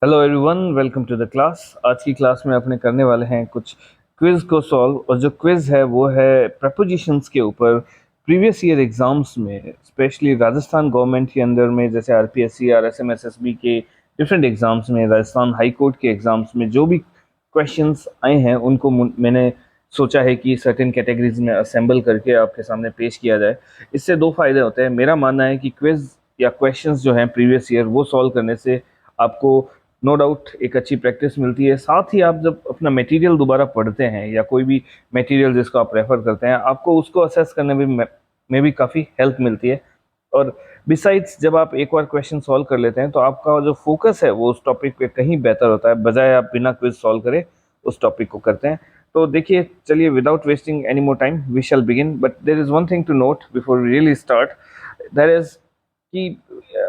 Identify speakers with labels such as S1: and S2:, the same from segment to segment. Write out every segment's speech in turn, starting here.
S1: Hello everyone, welcome to the class. आज की class में अपने करने वाले हैं कुछ क्विज को सॉल्व। और जो क्विज है वो है प्रपोजिशंस के ऊपर। प्रीवियस ईयर एग्जाम्स में स्पेशली राजस्थान गवर्नमेंट के अंदर में, जैसे आरपीएससी और एसएमएसएसबी के डिफरेंट एग्जाम्स में, राजस्थान हाई कोर्ट के एग्जाम्स में जो भी क्वेश्चंस आए हैं उनको मैंने सोचा है कि सर्टेन कैटेगरीज में असेंबल करके आपके सामने पेश किया जाए। इससे दो फायदे होते हैं। मेरा मानना है कि क्विज या क्वेश्चंस जो हैं प्रीवियस ईयर वो सॉल्व करने से आपको नो डाउट एक अच्छी प्रैक्टिस मिलती है। साथ ही आप जब अपना मटेरियल दोबारा पढ़ते हैं या कोई भी मटेरियल जिसको आप रेफर करते हैं, आपको उसको असेस करने में भी काफ़ी हेल्प मिलती है। और बिसाइड्स जब आप एक बार क्वेश्चन सॉल्व कर लेते हैं तो आपका जो फोकस है वो उस टॉपिक पे कहीं बेहतर होता है, बजाय आप बिना क्विज सॉल्व करे उस टॉपिक को करते हैं। तो देखिए, चलिए without wasting any more time we shall begin. But there is one thing to note before we really start, that is कि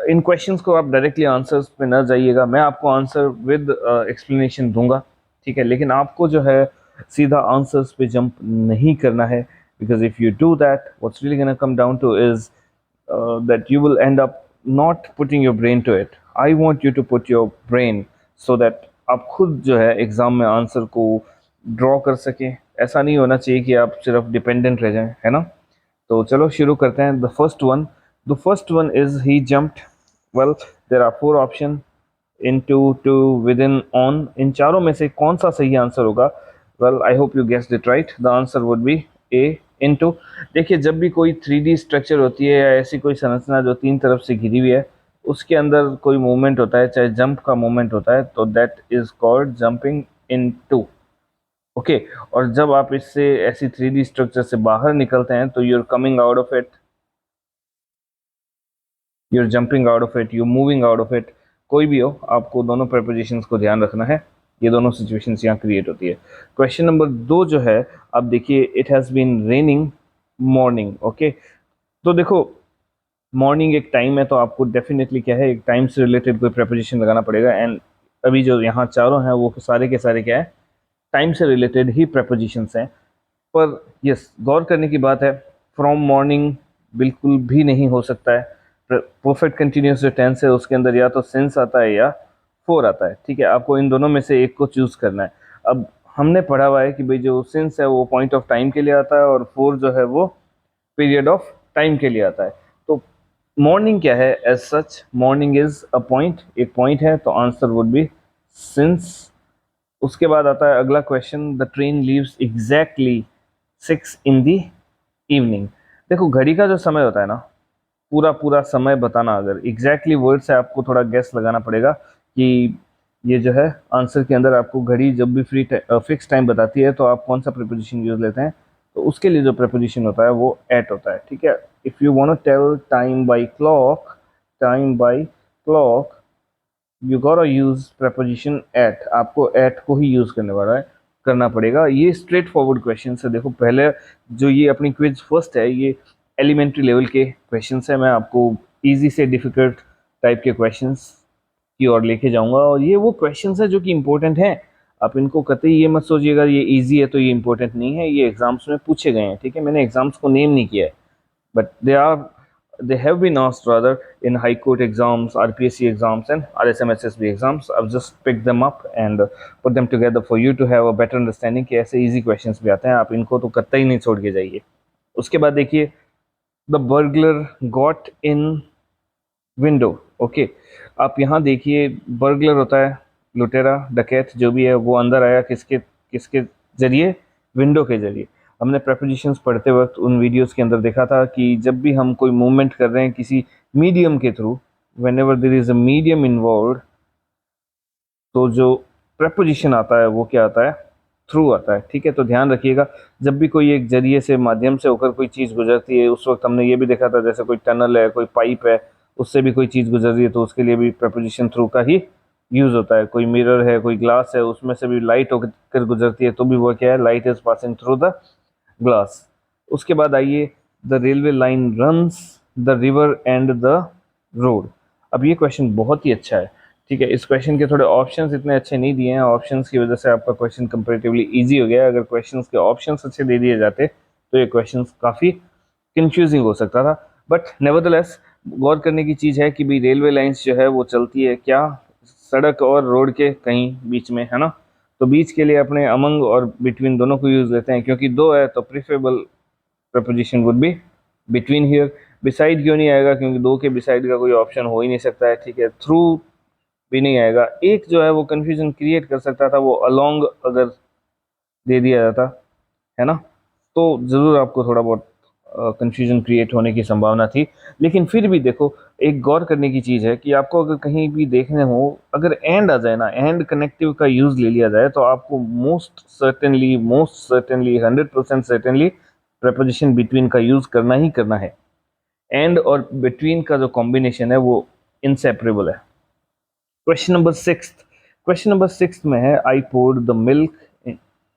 S1: इन क्वेश्चंस को आप डायरेक्टली आंसर्स पे न जाइएगा। मैं आपको आंसर विद एक्सप्लेनेशन दूंगा, ठीक है, लेकिन आपको जो है सीधा आंसर्स पे जंप नहीं करना है। Because if you do that, what's really gonna come down two is that you will end up not putting your brain to it. I want you to put your brain so that आप खुद जो है exam में answer को draw कर सकें। ऐसा नहीं होना चाहिए कि आप सिर्फ डिपेंडेंट रह जाएं, है ना। तो चलो शुरू करते हैं। The first one is he jumped. Well, there are four option: into, to, within, on. इन चारों में से कौन सा सही आंसर होगा? Well, I hope you guessed it right. The answer would be A, into. देखिए, जब भी कोई 3D स्ट्रक्चर होती है या ऐसी कोई संरचना जो तीन तरफ से घिरी हुई है, उसके अंदर कोई मूवमेंट होता है, चाहे जंप का मूवमेंट होता है, तो that is called jumping into. Okay. और जब आप इससे ऐसी 3D स्ट्रक्चर से बाहर निकलते हैं तो you're coming out of it, you're jumping out of it, you moving out of it. कोई भी हो, आपको दोनों प्रपोजिशंस को ध्यान रखना है। ये दोनों सिचुएशंस यहाँ क्रिएट होती है। क्वेश्चन नंबर 2 जो है, आप देखिए, it has been raining morning. Okay, तो देखो, मॉर्निंग एक टाइम है, तो आपको डेफिनेटली क्या है, एक टाइम से रिलेटेड कोई प्रपोजिशन लगाना पड़ेगा। एंड अभी जो यहाँ चारों हैं वो सारे के सारे क्या है, टाइम से रिलेटेड ही प्रपोजिशंस हैं। पर यस, गौर करने की बात है, फ्रॉम मॉर्निंग बिल्कुल भी नहीं हो सकता है। परफेक्ट कंटिन्यूस जो टेंस है उसके अंदर या तो सिंस आता है या फोर आता है, ठीक है। आपको इन दोनों में से एक को चूज करना है। अब हमने पढ़ा हुआ है कि भाई जो सिंस है वो पॉइंट ऑफ टाइम के लिए आता है और फोर जो है वो पीरियड ऑफ टाइम के लिए आता है। तो मॉर्निंग क्या है? As such morning is a point, एक पॉइंट है, तो आंसर वुड बी सिंस। उसके बाद आता है अगला question: the train leaves exactly 6 in the evening. देखो, घड़ी का जो समय होता है ना, पूरा पूरा समय बताना, अगर एग्जैक्टली वर्ड से आपको थोड़ा गेस लगाना पड़ेगा कि ये जो है आंसर के अंदर आपको घड़ी जब भी फिक्स टाइम बताती है तो आप कौन सा प्रीपोजिशन यूज लेते हैं। तो उसके लिए जो प्रीपोजिशन होता है वो एट होता है, ठीक है। If you want to tell time by clock, you got use preposition at. आपको एट को ही यूज करना पड़ेगा। ये स्ट्रेट फॉरवर्ड क्वेश्चन है। देखो, पहले जो ये अपनी क्विज फर्स्ट है, ये एलिमेंट्री लेवल के क्वेश्चन है। मैं आपको इजी से डिफिकल्ट टाइप के क्वेश्चंस की ओर लेके जाऊंगा, और ये वो क्वेश्चंस है जो कि इंपॉर्टेंट हैं। आप इनको कतई ये मत सोचिएगा ये इजी है तो ये इंपॉर्टेंट नहीं है। ये एग्जाम्स में पूछे गए हैं, ठीक है। मैंने एग्जाम्स को नेम नहीं किया है, but they have been asked rather in high court exams, RPSC exams and RSMSSB exams. I've just picked them up and put them together for you to have a better understanding कि ऐसे easy questions भी आते हैं, आप इनको तो कतई नहीं छोड़ के जाइए। उसके बाद देखिए, the burglar got in window। Okay, आप यहाँ देखिए, बर्गलर होता है लुटेरा, डकैत जो भी है, वो अंदर आया किसके किसके जरिए? विंडो के जरिए। हमने प्रेपोजिशंस पढ़ते वक्त उन वीडियोस के अंदर देखा था कि जब भी हम कोई मूवमेंट कर रहे हैं किसी मीडियम के through, when ever there is a medium involve, तो जो प्रेपोजिशन आता है वो क्या आता है? थ्रू आता है, ठीक है। तो ध्यान रखिएगा, जब भी कोई एक जरिए से, माध्यम से होकर कोई चीज़ गुजरती है, उस वक्त हमने ये भी देखा था, जैसे कोई टनल है, कोई पाइप है, उससे भी कोई चीज़ गुजर रही है तो उसके लिए भी प्रेपोजिशन थ्रू का ही यूज़ होता है। कोई मिरर है, कोई ग्लास है, उसमें से भी लाइट होकर गुजरती है तो भी वो क्या है? Light is passing through the glass. उसके बाद आइए, the railway line runs the river and the road. अब ये क्वेश्चन बहुत ही अच्छा है, ठीक है। इस क्वेश्चन के थोड़े ऑप्शंस इतने अच्छे नहीं दिए हैं, ऑप्शंस की वजह से आपका क्वेश्चन कंपैरेटिवली इजी हो गया। अगर क्वेश्चंस के ऑप्शंस अच्छे दे दिए जाते तो ये क्वेश्चंस काफ़ी कंफ्यूजिंग हो सकता था। बट नेवरदलेस, गौर करने की चीज़ है कि भी रेलवे लाइंस जो है वो चलती है क्या? सड़क और रोड के कहीं बीच में, है ना। तो बीच के लिए अपने अमंग और बिटवीन दोनों को यूज लेते हैं, क्योंकि दो है तो preferable preposition would be between here. Beside क्यों नहीं आएगा, क्योंकि दो के बिसाइड का कोई ऑप्शन हो ही नहीं सकता है, ठीक है। थ्रू भी नहीं आएगा। एक जो है वो कंफ्यूजन क्रिएट कर सकता था, वो अलोंग अगर दे दिया जाता, है ना, तो ज़रूर आपको थोड़ा बहुत कंफ्यूजन क्रिएट होने की संभावना थी। लेकिन फिर भी देखो, एक गौर करने की चीज़ है कि आपको अगर कहीं भी देखने हो, अगर एंड आ जाए ना, एंड कनेक्टिव का यूज़ ले लिया जाए, तो आपको most certainly 100% certainly preposition between का यूज़ करना ही करना है। एंड और बिटवीन का जो कॉम्बिनेशन है वो इनसेपरेबल है। क्वेश्चन नंबर 6 में है, आई पोर्ड द मिल्क,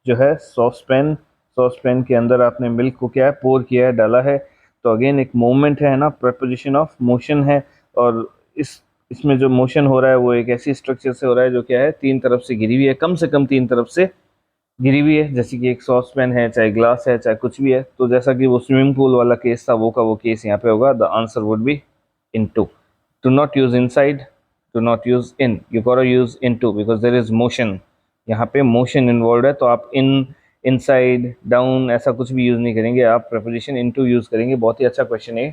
S1: जो है सॉसपैन, सॉसपैन के अंदर आपने मिल्क को क्या है, पोर किया है, डाला है। तो अगेन एक मूवमेंट है ना, प्रपोजिशन ऑफ मोशन है। और इसमें जो मोशन हो रहा है वो एक ऐसी स्ट्रक्चर से हो रहा है जो क्या है, तीन तरफ से घिरी हुई है, कम से कम तीन तरफ से घिरी हुई है। जैसे कि एक सॉसपैन है, चाहे ग्लास है, चाहे कुछ भी है। तो जैसा कि वो स्विमिंग पूल वाला केस था, वो का वो केस यहाँ पे होगा। The answer would B into. Do not use inside, do not use in, you gotta use into because there is motion। यहाँ पे मोशन इन्वॉल्व है, तो आप इन, इनसाइड, डाउन ऐसा कुछ भी यूज़ नहीं करेंगे, आप प्रपोजिशन इनटू यूज़ करेंगे। बहुत ही अच्छा क्वेश्चन है,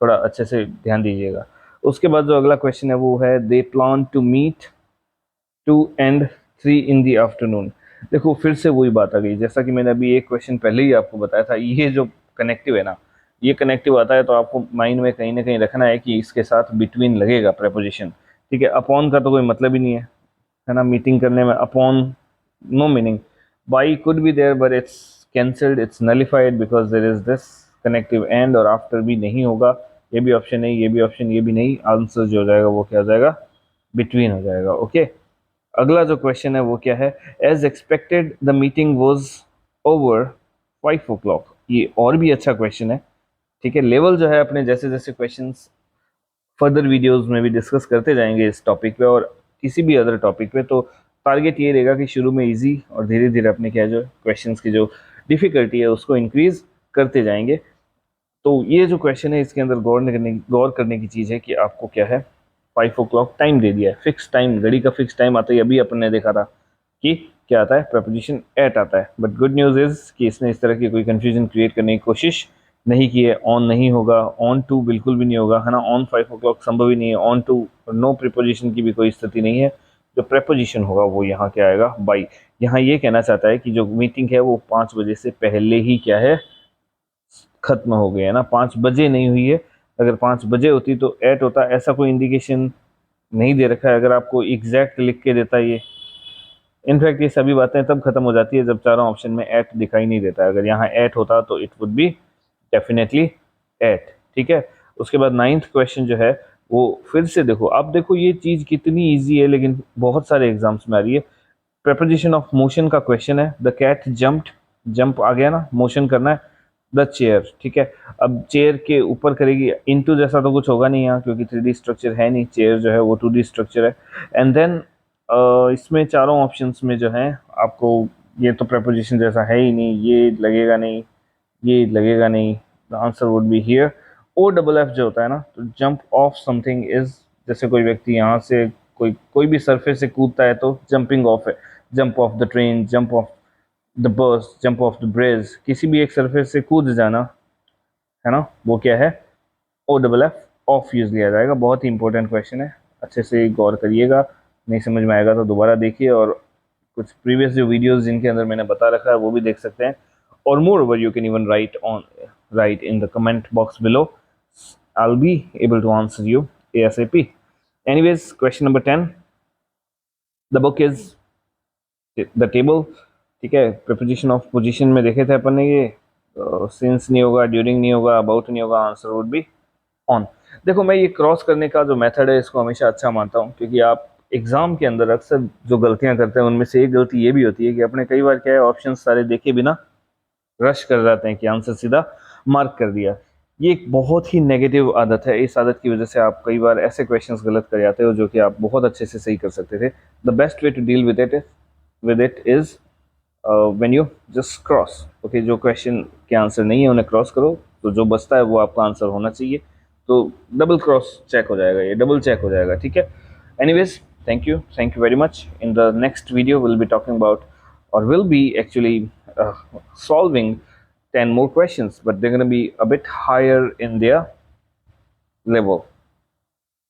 S1: थोड़ा अच्छे से ध्यान दीजिएगा। उसके बाद जो अगला क्वेश्चन है वो है, they plan to meet 2 and 3 in the afternoon. देखो फिर से वही बात आ गई, जैसा कि मैंने अभी एक क्वेश्चन पहले ही आपको बताया था, ये जो कनेक्टिव है ना, ये कनेक्टिव आता है तो आपको माइंड में कहीं ना कहीं रखना है कि इसके साथ बिटवीन लगेगा प्रपोजिशन, ठीक है। अपॉन का तो कोई मतलब ही नहीं है ना, मीटिंग करने में upon no meaning. By could be there but it's cancelled, it's nullified because there is this connective and, और आफ्टर भी नहीं होगा। ये भी ऑप्शन नहीं, ये भी ऑप्शन, ये भी नहीं। आंसर जो हो जाएगा वो क्या हो जाएगा, बिटवीन हो जाएगा। ओके, अगला जो क्वेश्चन है वो क्या है, as expected the meeting was over 5 o'clock। ये और भी अच्छा क्वेश्चन है, ठीक है। लेवल जो है अपने जैसे जैसे क्वेश्चंस फर्दर वीडियोस में भी डिस्कस करते जाएंगे इस टॉपिक पे और किसी भी अदर टॉपिक पे, तो टारगेट ये रहेगा कि शुरू में इजी और धीरे धीरे अपने क्या जो क्वेश्चंस की जो डिफिकल्टी है उसको इंक्रीज करते जाएंगे। तो ये जो क्वेश्चन है इसके अंदर गौर करने की चीज़ है कि आपको क्या है, 5 o'clock टाइम दे दिया है, फिक्स टाइम, घड़ी का फिक्स टाइम आता है। अभी अपन ने देखा था कि क्या आता है, प्रपोजिशन एट आता है। बट गुड न्यूज़ इज़ कि इसने इस तरह की कोई कन्फ्यूजन क्रिएट करने की कोशिश नहीं की है। ऑन नहीं होगा, ऑन टू बिल्कुल भी नहीं होगा, है ना। ऑन 5 o'clock संभव ही नहीं है। ऑन टू नो प्रीपोजिशन की भी कोई स्थिति नहीं है। जो प्रपोजिशन होगा वो यहाँ क्या आएगा, बाई। यहाँ ये कहना चाहता है कि जो मीटिंग है वो 5 बजे से पहले ही क्या है, खत्म हो गई है ना। 5 बजे नहीं हुई है, अगर 5 बजे होती तो एट होता। ऐसा कोई इंडिकेशन नहीं दे रखा है। अगर आपको एग्जैक्ट लिख के देता ये, इनफैक्ट ये सभी बातें तब खत्म हो जाती है जब चारों ऑप्शन में एट दिखाई नहीं देता है। अगर यहाँ एट होता तो it would be definitely at, ठीक है। उसके बाद 9th क्वेश्चन जो है वो फिर से देखो, आप देखो ये चीज़ कितनी ईजी है लेकिन बहुत सारे एग्जाम्स में आ रही है। प्रपोजिशन ऑफ मोशन का क्वेश्चन है। द कैट जंप्ड, जंप आ गया ना, मोशन करना है। द चेयर, ठीक है। अब चेयर के ऊपर करेगी, इनटू जैसा तो कुछ होगा नहीं यहाँ, क्योंकि 3D स्ट्रक्चर है नहीं। चेयर जो है वो 2D स्ट्रक्चर है। एंड देन इसमें चारों ऑप्शंस में जो है आपको, ये तो प्रपोजिशन जैसा है ही नहीं, ये लगेगा नहीं, ये लगेगा नहीं। The answer would be here O double F जो होता है ना, तो जंप ऑफ समथिंग इज, जैसे कोई व्यक्ति यहाँ से कोई भी सरफेस से कूदता है तो जंपिंग ऑफ है। Jump of the train, jump of the bus, jump of the bridge, किसी भी एक सरफेस से कूद जाना, है ना, वो क्या है, O double F, off use लिया जाएगा। बहुत ही इंपॉर्टेंट क्वेश्चन है, अच्छे से गौर करिएगा। नहीं समझ में आएगा तो दोबारा देखिए, और कुछ प्रीवियस जो वीडियोस जिनके अंदर मैंने बता रखा है वो भी देख सकते हैं। और more over you can even right in the comment box below, I'll be able to answer you ASAP. Anyways, question number 10. The book is the table, ठीक है। preposition of position में देखे थे अपन ने ये, since नहीं होगा, during नहीं होगा, about नहीं होगा, आंसर would be on। देखो मैं ये क्रॉस करने का जो मेथड है इसको हमेशा अच्छा मानता हूँ, क्योंकि आप एग्जाम के अंदर अक्सर जो गलतियां करते हैं उनमें से एक गलती ये भी होती है कि अपने कई बार क्या है, ऑप्शन सारे देखे बिना रश कर जाते हैं कि आंसर सीधा मार्क कर दिया। ये एक बहुत ही नेगेटिव आदत है। इस आदत की वजह से आप कई बार ऐसे क्वेश्चंस गलत कर जाते हो जो कि आप बहुत अच्छे से सही कर सकते थे। The best way to deal with it is when you just cross. Okay, जो क्वेश्चन के आंसर नहीं है उन्हें क्रॉस करो, तो जो बचता है वो आपका आंसर होना चाहिए। तो डबल क्रॉस चेक हो जाएगा, ये डबल चेक हो जाएगा, ठीक है। Anyways, Thank you very much. In the next video, we'll be talking about, or we'll be actually solving 10 more questions, but they're going to be a bit higher in their level.